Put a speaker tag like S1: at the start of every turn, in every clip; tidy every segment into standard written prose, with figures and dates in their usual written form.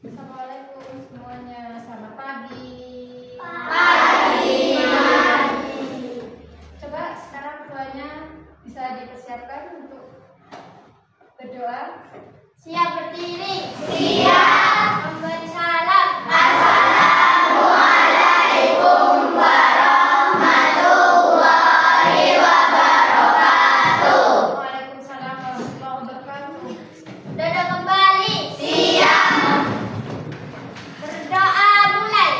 S1: Assalamualaikum semuanya, selamat pagi.
S2: Pagi.
S1: Coba sekarang keduanya bisa dipersiapkan untuk berdoa.
S2: Siap berdiri. Siap. Memberi salam. Assalamualaikum warahmatullahi wabarakatuh.
S1: Waalaikumsalam warahmatullahi wabarakatuh.
S2: Duduk kembali. Siap. Berdoa mulai.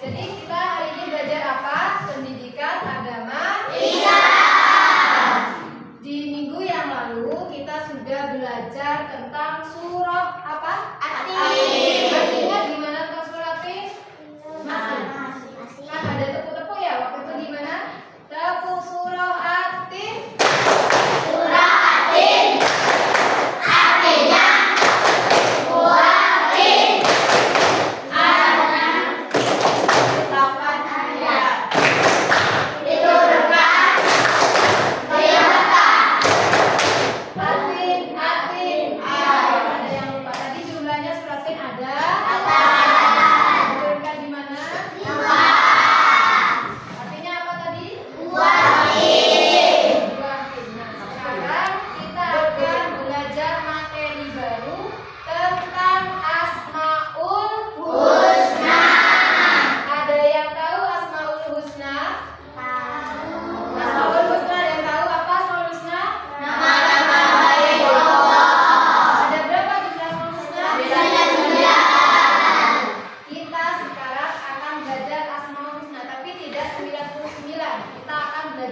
S1: Jadi kita hari ini belajar apa? Pendidikan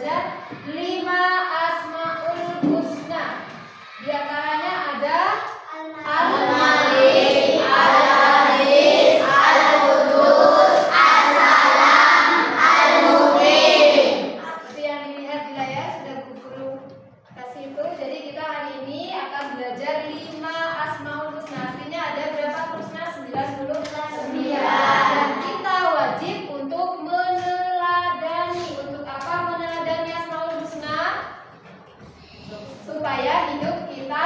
S1: belajar 5 Asmaul Husna. Di antaranya ada
S2: Al-Malik, Al-Aziz, Al-Qudus, As-Salam, Al-Mu'min.
S1: seperti yang dilihat di layar sudah guru kasih itu. Jadi kita hari ini akan belajar 5 Asmaul Husna. Artinya ada berapa husna? 99. Dan kita wajib untuk meneladani. Untuk apa meneladani Asmaul Husna? Supaya hidup kita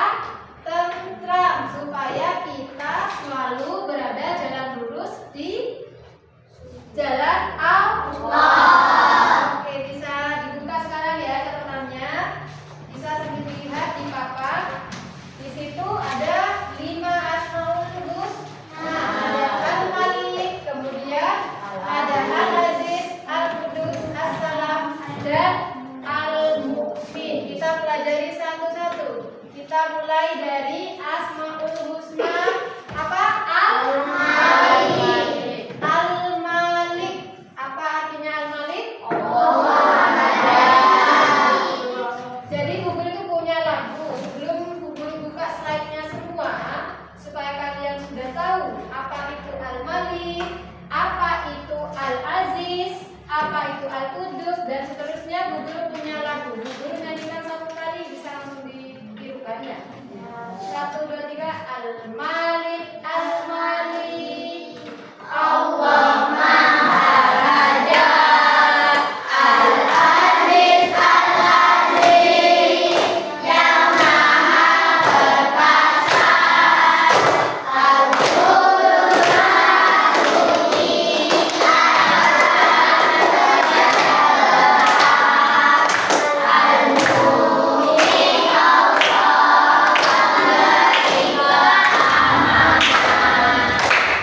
S1: tentram, supaya kita selalu berada jalan lurus di jalan Allah. Oke, bisa dibuka sekarang ya catatannya. Bisa sambil dilihat di papan. Di situ ada 5 Asmaul Husna. Ada Al-Malik, kemudian ada Al-Aziz, Al-Qudus, As-Salam, dan Al-Mu'min. Kita pelajari satu-satu. Kita mulai dari Asmaul Husna. Apa? Al-Malik. Al-Malik. Apa artinya Al-Malik? Jadi Google itu punya lagu. Sebelum Google buka slide-nya semua, supaya kalian sudah tahu apa itu Al-Malik, apa itu Al-Aziz, apa itu Al-Qudus, dan seterusnya. Google punya lagu. Google nyanyikan satu kali bisa langsung ditirukan ya. 1, 2, 3. Al-Malik, Al-Malik,
S2: Allah Maha Raja, Al-Aziz, Al-Aziz, Yang Maha Perkasa, Al-Qudus, Maha Suci, Al-Mu'min, Allah memberi keamanan.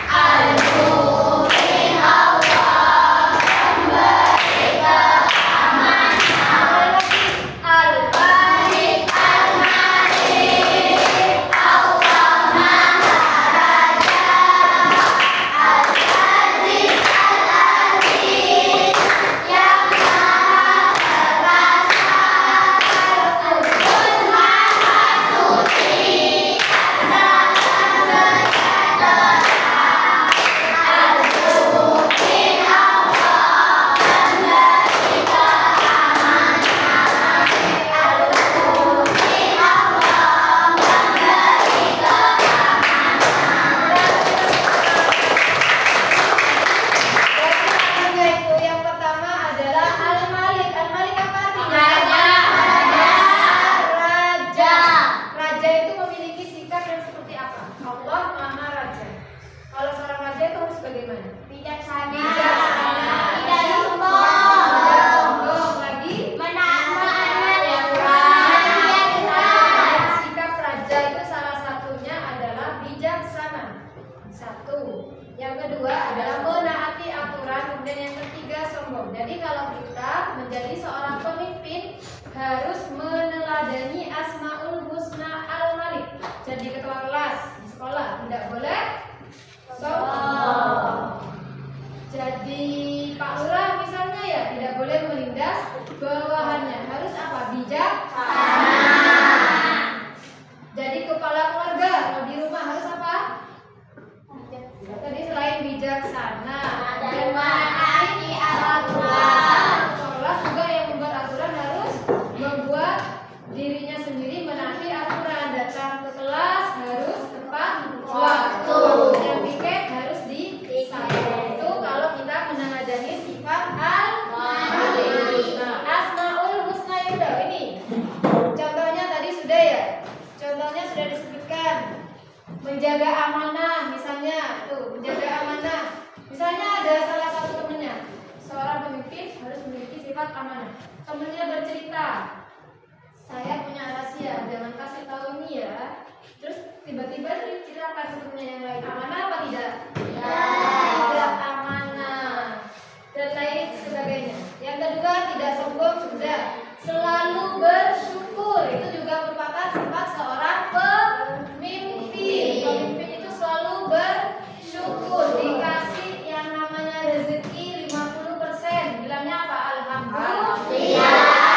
S2: Al-Mu'min, Allah memberi keamanan. Al-Malik, Al-Malik, Allah Maha Raja, Al-Aziz, Al-Aziz, Yang Maha Perkasa, Al-Qudus, Maha Suci, As-Salam, sejahtera. Al-Mu'min, Allah memberi keamanan. Al-Mu'min, Allah memberi
S1: Artinya itu yang pertama adalah Al-Malik. Al-Malik apa artinya? Raja. Raja itu memiliki sikap yang seperti apa? Allah Maha Raja. Kalau seorang raja itu harus bagaimana?
S2: bijaksana,
S1: Bijaksana.
S2: tidak
S1: Tidak
S2: sombong,
S1: sombong. Lagi
S2: menaati
S1: yang
S2: aturan.
S1: sikap raja itu salah satunya adalah bijaksana. 1. Yang kedua adalah menaati aturan. Kemudian yang ketiga sombong. Jadi kalau kita menjadi seorang pemimpin harus meneladani Asmaul Husna Al-Malik. Jadi ketua kelas di sekolah tidak boleh sombong. Jadi Pak Lurah misalnya ya tidak boleh menindas bawahannya. Harus apa? Bijaksana. Jadi kepala keluarga kalau di rumah harus apa? Tadi selain bijaksana dan menaati aturan. Kelas juga yang membuat aturan harus membuat dirinya sendiri menaati aturan. Datang ke kelas harus tepat waktu. Yang piket harus disayang. Itu kalau kita meneladani sifat Al-Malik. Nah, Asmaul Husna Yuda ini contohnya tadi sudah ya. Contohnya sudah disebutkan. Menjaga amanah misalnya, tuh menjaga amanah. Misalnya ada salah satu temennya, seorang pemimpin harus memiliki sifat amanah. Temennya bercerita, saya punya rahasia, jangan kasih tahu ini ya. Terus tiba-tiba diceritakan ke temennya yang lain, amanah apa tidak? Tidak amanah dan lain sebagainya. Yang kedua tidak sombong, sudah selalu bersyukur. Itu juga merupakan sifat seorang pemimpin. Pemimpin itu selalu bersyukur. Dikasih yang namanya rezeki 50%, bilangnya apa? Alhamdulillah.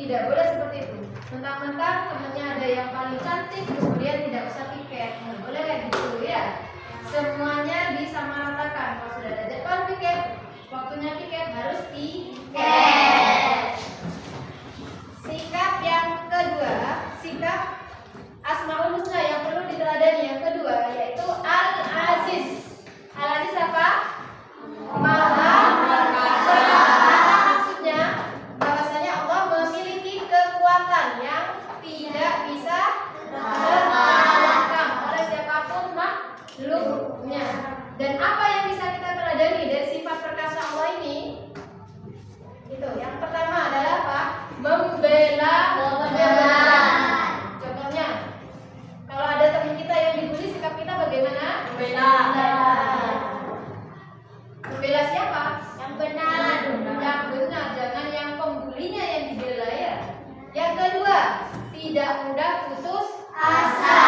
S1: Tidak boleh seperti itu. Mentang-mentang temennya ada yang paling cantik, kemudian tidak usah piket. Nggak boleh kayak gitu ya. Semuanya disamaratakan. Kalau sudah ada jadwal piket, waktunya piket harus piket. Sikap yang kedua, sikap Asmaul Husna yang perlu diteladani yang kedua yaitu Al-Aziz. Al-Aziz apa? Maha perkasa. Maksudnya bahwasanya Allah memiliki kekuatan yang tidak bisa terkalahkan oleh siapapun makhluknya. Dan apa yang bisa kita teladani dari sifat perkasa Allah ini? Itu yang pertama adalah apa? Membela kebenaran. Contohnya, kalau ada teman kita yang dibully, sikap kita bagaimana? Membela. Membela siapa? Yang benar. Yang benar, jangan yang pembulinya yang dibela ya. Yang kedua, tidak mudah putus asa.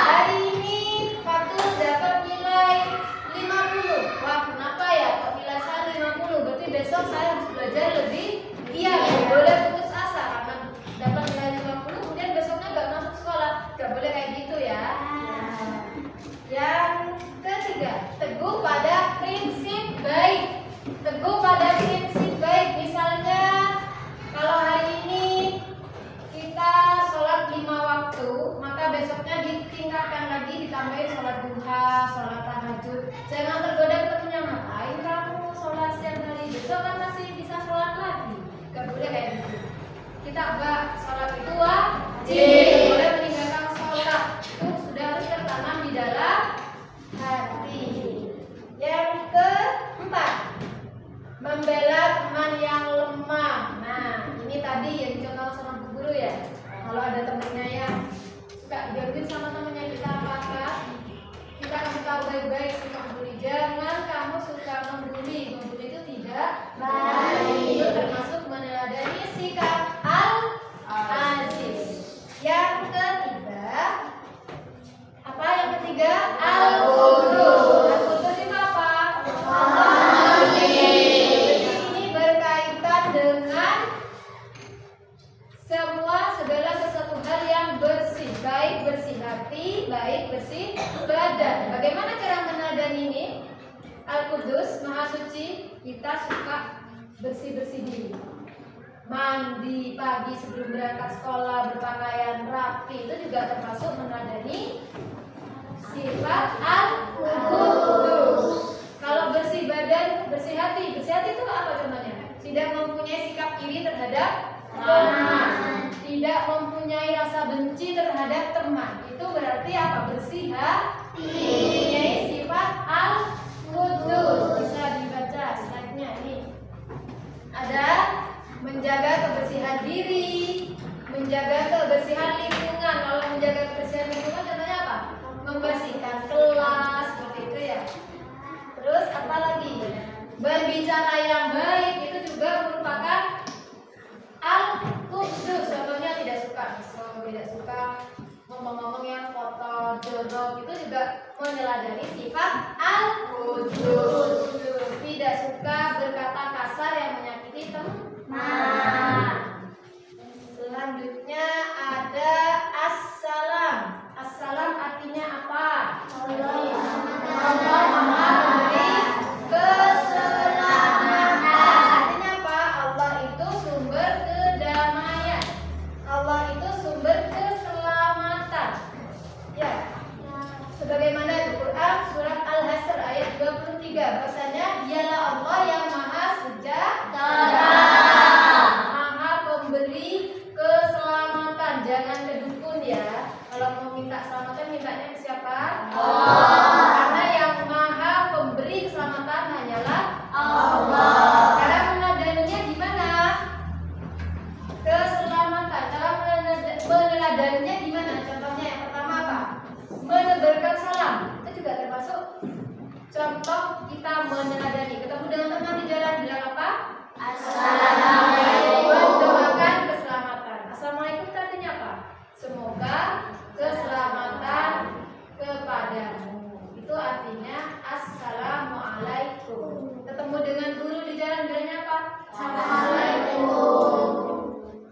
S1: Hari ini Fatul dapat nilai 50. Wah, kenapa ya kok nilai saya 50? Berarti besok saya harus belajar lebih giat. Tidak boleh putus asa karena dapat nilai 50, kemudian besoknya nggak masuk sekolah. Nggak boleh kayak gitu ya. Yang ketiga, teguh pada prinsip baik. Teguh pada prinsip baik. Misalnya, kalau hari ini kita sholat 5 waktu, maka besoknya ditingkatkan lagi, ditambahin sholat duha, sholat tahajud. Jangan tergoda temennya, ngapain kamu sholat siang hari, besok kan masih bisa sholat lagi. Gak boleh kayak gitu. Kita enggak, sholat itu wajib. Boleh meninggalkan sholat, itu sudah harus tertanam di dalam hati. Yang keempat, membela teman yang lemah. Nah, ini tadi yang dicontoh sama Bu Guru ya. Kalau ada temennya yang suka digangguin sama temennya, kita apakah? Kita kasih tahu baik-baik suka membuli. Jangan kamu suka membuli. Membuli itu tidak baik. Itu termasuk meneladani sikap Al-Aziz. Yang ketiga, apa yang ketiga? Al-Qudus. Al-Qudus itu apa? Ini berkaitan dengan segala sesuatu hal yang bersih, baik bersih hati, baik bersih badan. Bagaimana cara meneladani ini? Al-Qudus, Maha Suci, kita suka bersih-bersih diri. Mandi pagi sebelum berangkat sekolah, berpakaian rapi, itu juga termasuk meneladani sifat Al-Qudus. Kalau bersih badan, bersih hati itu apa contohnya? Tidak mempunyai sikap iri terhadap teman, tidak mempunyai rasa benci terhadap teman. Itu berarti apa? Bersih hati. Mempunyai sifat Al-Qudus. Bisa dibaca slide-nya ini. Ada menjaga kebersihan diri, menjaga kebersihan lingkungan. Kalau menjaga kebersihan lingkungan contohnya apa? Membersihkan kelas, seperti itu ya. Terus apa lagi? Berbicara yang baik itu juga merupakan Al-Qudus. Contohnya tidak suka ngomong-ngomong yang kotor, jorok, itu juga meneladani sifat Al-Qudus. Tidak suka berkata kasar yang menyakiti teman. Selanjutnya ada Assalam. Assalam artinya apa? Allah Maha memberi keselamatan. Artinya apa? Allah itu sumber kedamaian. Allah itu sumber keselamatan. Ya. Sebagaimana di Quran surat Al-Hasr ayat 23, bahwasanya dialah Allah yang Maha Sejahtera, Maha pemberi keselamatan. Jangan ke dukun ya. Kalau mau minta keselamatan, mintanya ke siapa? Allah. Karena yang Maha pemberi keselamatan hanyalah Allah. Cara meneladaninya gimana? Keselamatan. Cara meneladaninya gimana? Contohnya yang pertama apa? Menebarkan salam. Itu juga termasuk contoh kita meneladani. Ketemu dengan teman di jalan, bilang apa? Assalamualaikum. Mendoakan keselamatan. Assalamualaikum itu artinya apa? Semoga keselamatan kepadamu. Itu artinya Assalamualaikum. Ketemu dengan guru di jalan, bilangnya apa? Assalamualaikum.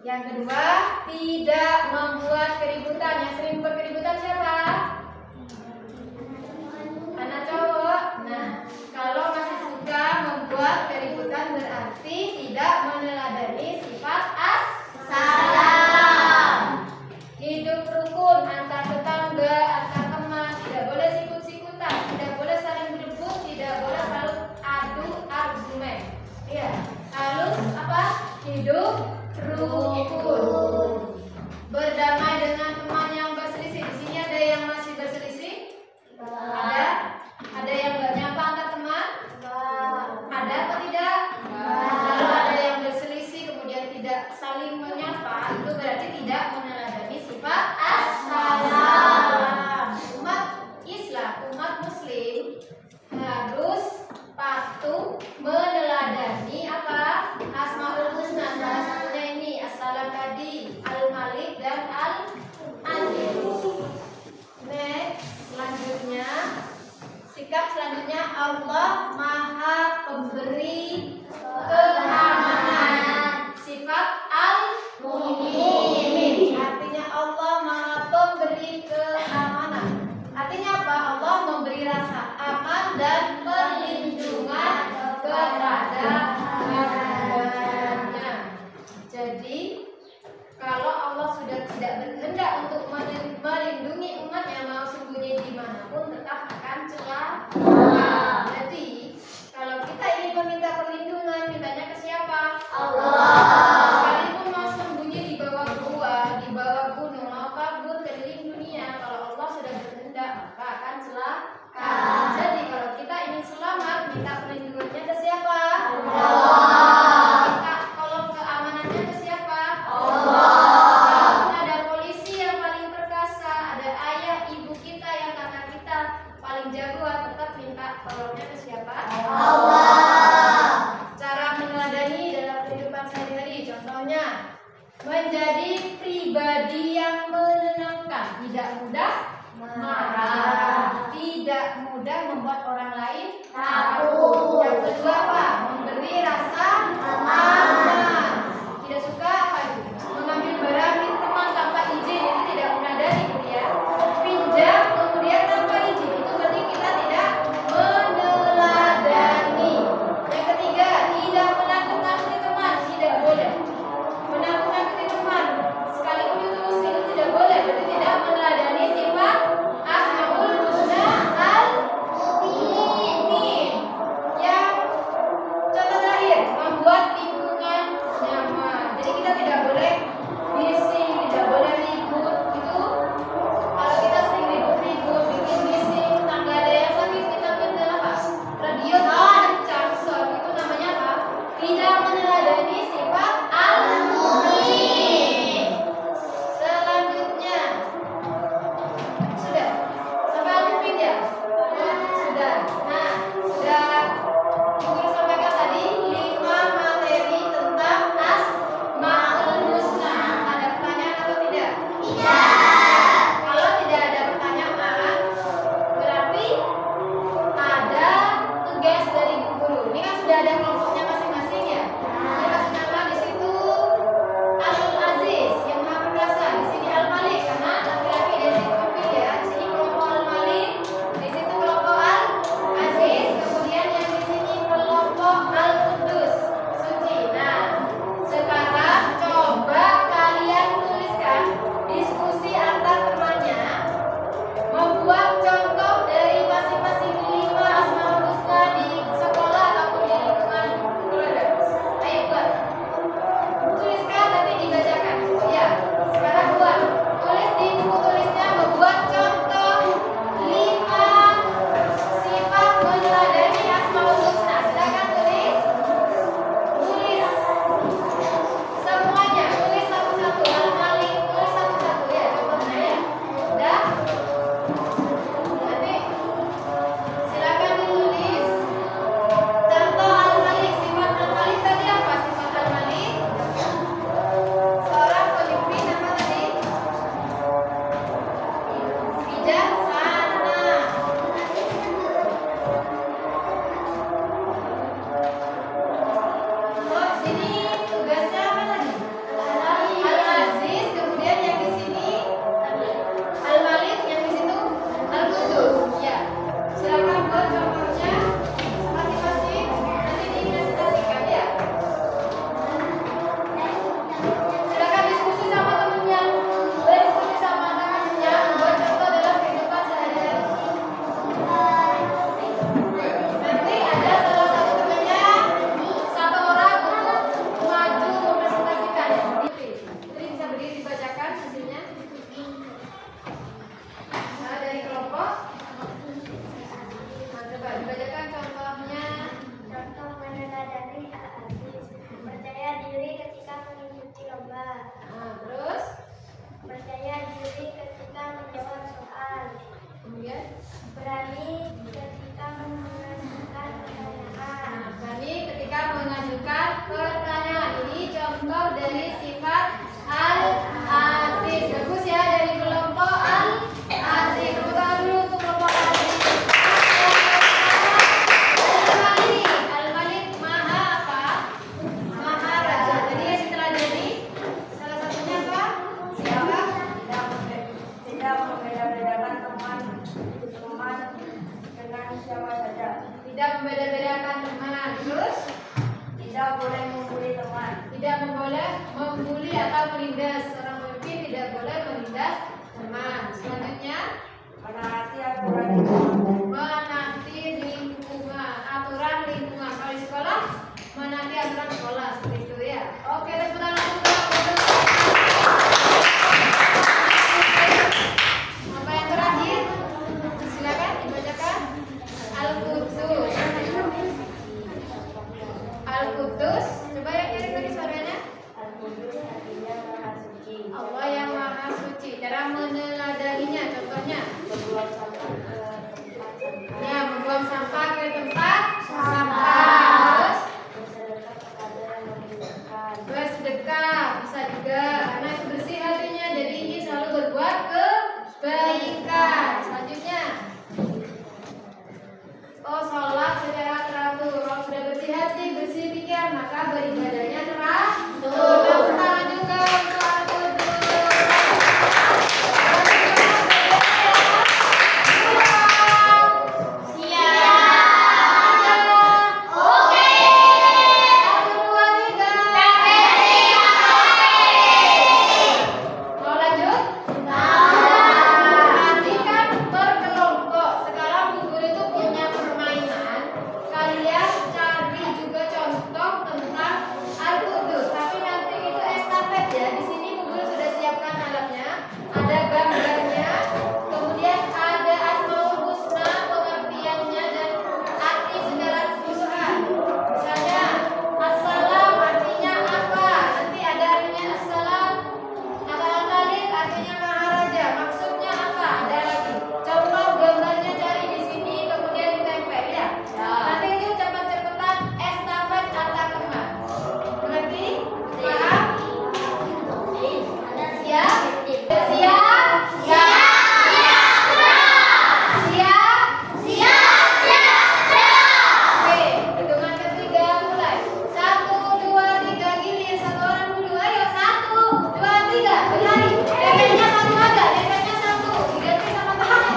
S1: Yang kedua, tidak membuat keributan. Yang sering membuat keributan siapa? Anak cowok. Nah, kalau masih suka membuat keributan berarti tidak meneladani sifat as-salam. Hidup rukun antar tetangga, antar teman, tidak boleh sikut-sikutan, tidak boleh saling berebut, tidak boleh selalu adu argumen. Iya, harus apa? Hidup rukun. Berdamai dengan teman yang berselisih. Di sini ada yang masih berselisih? Ada yang nggak nyapa antar teman? Ada apa tidak? Kalau ada yang berselisih kemudian tidak saling menyapa, itu berarti tidak meneladani sifat as-salam. Umat Islam, umat Muslim harus patuh meneladani apa? Asmaul Husna. Salah satunya ini as-salam tadi, al-malik dan al-aziz. Next, selanjutnya sikap selanjutnya, Allah Maha Pemberi keamanan. Sifat al-mu'min. Artinya Allah Maha Pemberi keamanan. Artinya apa? Allah memberi rasa aman dan perlindungan kepada hambanya. Jadi kalau Allah sudah tidak berkehendak untuk melindungi umatnya, mau sembunyi dimanapun tetap akan celaka. Jadi kalau kita ingin meminta perlindungan, mintanya ke siapa? Allah. Sekalipun mau sembunyi di bawah gua, di bawah gunung, mau kabur keliling dunia, kalau Allah sudah berkehendak maka akan celaka. Jadi kalau kita ingin selamat, minta perlindungannya ke siapa? Allah. Minta tolong keamanannya ke siapa? Allah. Ada polisi yang paling perkasa, ada ayah ibu kita yang kakak kita paling jagoan, tetap minta tolongnya ke siapa? Allah. Cara meneladani dalam kehidupan sehari-hari, contohnya menjadi pribadi yang menenangkan, tidak mudah marah, tidak mudah membuat orang lain takut. Yang kedua apa? Memberi rasa aman. Tidak suka apa itu? Mengambil barang milik teman tanpa izin, itu tidak meneladani gitu ya. Pinjam kemudian tanpa izin, itu berarti kita tidak meneladani. Yang ketiga, tidak menakut-nakuti teman, tidak boleh. Menakut-nakuti teman, sekalipun itu muslim, itu tidak boleh. Berarti tidak meneladani sifat asmaul husna al-mu'min. membeda-bedakan teman. Terus
S2: tidak boleh membuli teman.
S1: tidak boleh membuli atau menindas. Seorang pemimpin tidak boleh menindas teman. Selanjutnya
S2: Menaati aturan lingkungan.
S1: menaati lingkungan, aturan lingkungan. Kalau di sekolah menaati aturan sekolah seperti itu ya. Oke, tepuk tangan untuk apa yang terakhir? Silakan dibacakan. Al-Qudus. Al-Qudus. Coba yang kirim lagi suaranya.
S2: Al-Qudus artinya Maha Suci.
S1: Allah yang Maha Suci. Cara meneladaninya, contohnya.
S2: Membuang sampah ke tempat sampah.
S1: Ya, membuang sampah ke tempat sampah. Terus
S2: Bersedekah kepada yang membutuhkan.
S1: bersedekah bisa juga karena itu bersih hatinya, jadi ini selalu berbuat kebaikan. Selanjutnya, sholat secara teratur. Kalau sudah bersih hati, bersih pikiran, maka beribadahnya teratur. Tepuk tangan juga untuk Al-Qudus. Mau lanjut? Nanti kan berkelompok. Sekarang Bu Guru itu punya permainan. Kalian cari juga contoh tentang Al-Qudus. Tapi nanti itu estafet ya. Di sini Bu Guru sudah siapkan alatnya. Ada gambarnya. Kemudian ada Asmaul Husna, pengertiannya dan arti secara keseluruhan. Misalnya, Assalam artinya apa? Nanti ada artinya Assalam. Al-Malik artinya Maharaja. Maksudnya apa? Ada lagi. Contoh gambarnya cari di sini, kemudian ditempel ya. Nanti itu cepat-cepatan estafet antar teman. Mengerti? Paham? Siap? Siap? Oke, hitungan ketiga mulai. 1, 2, 3 gilir. Satu orang dulu. Ayo 1, 2, 3 berlari. Dempetnya satu aja. Dempetnya satu. Diganti sama temannya.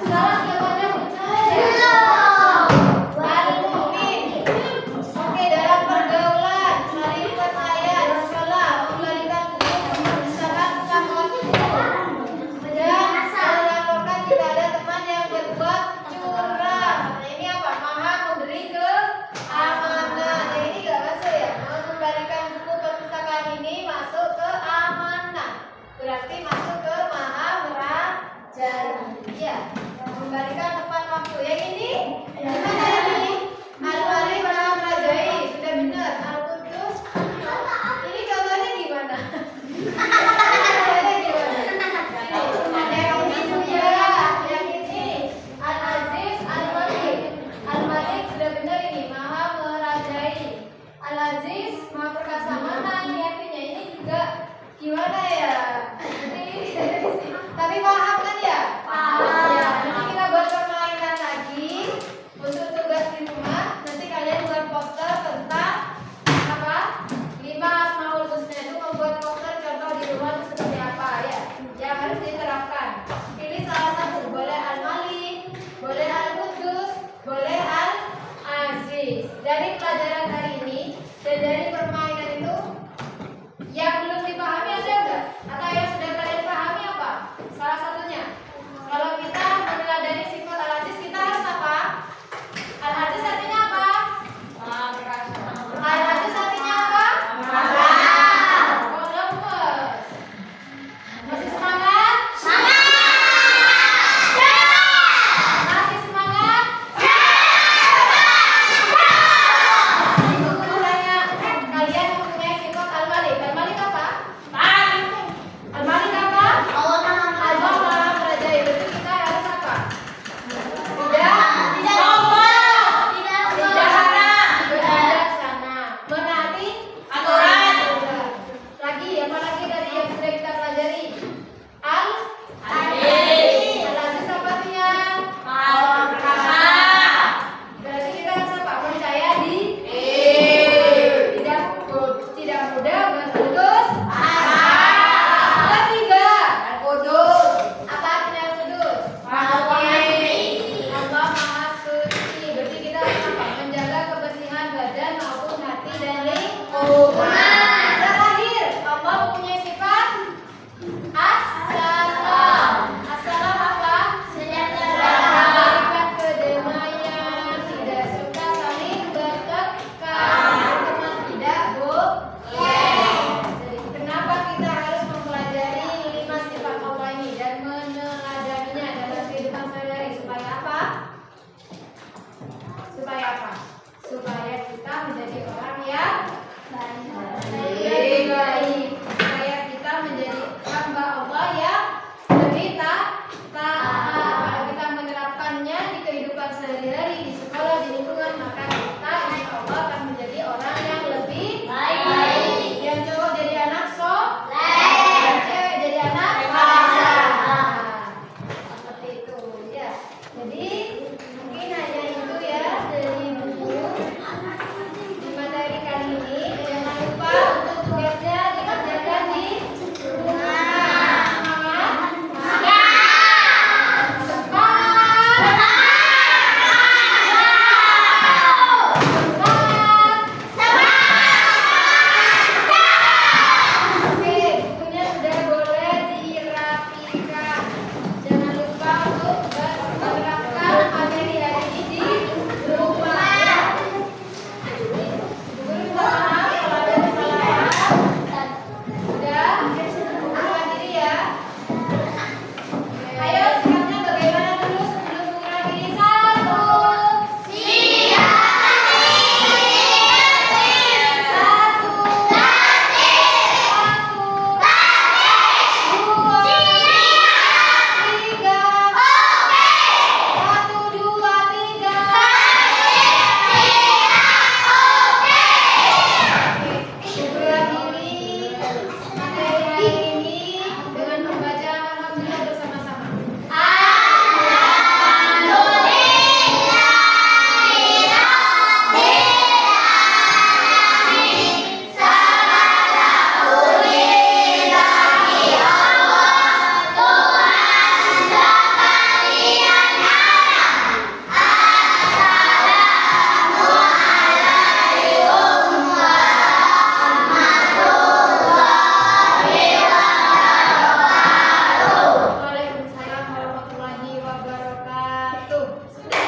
S1: Salah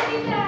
S1: Dinda.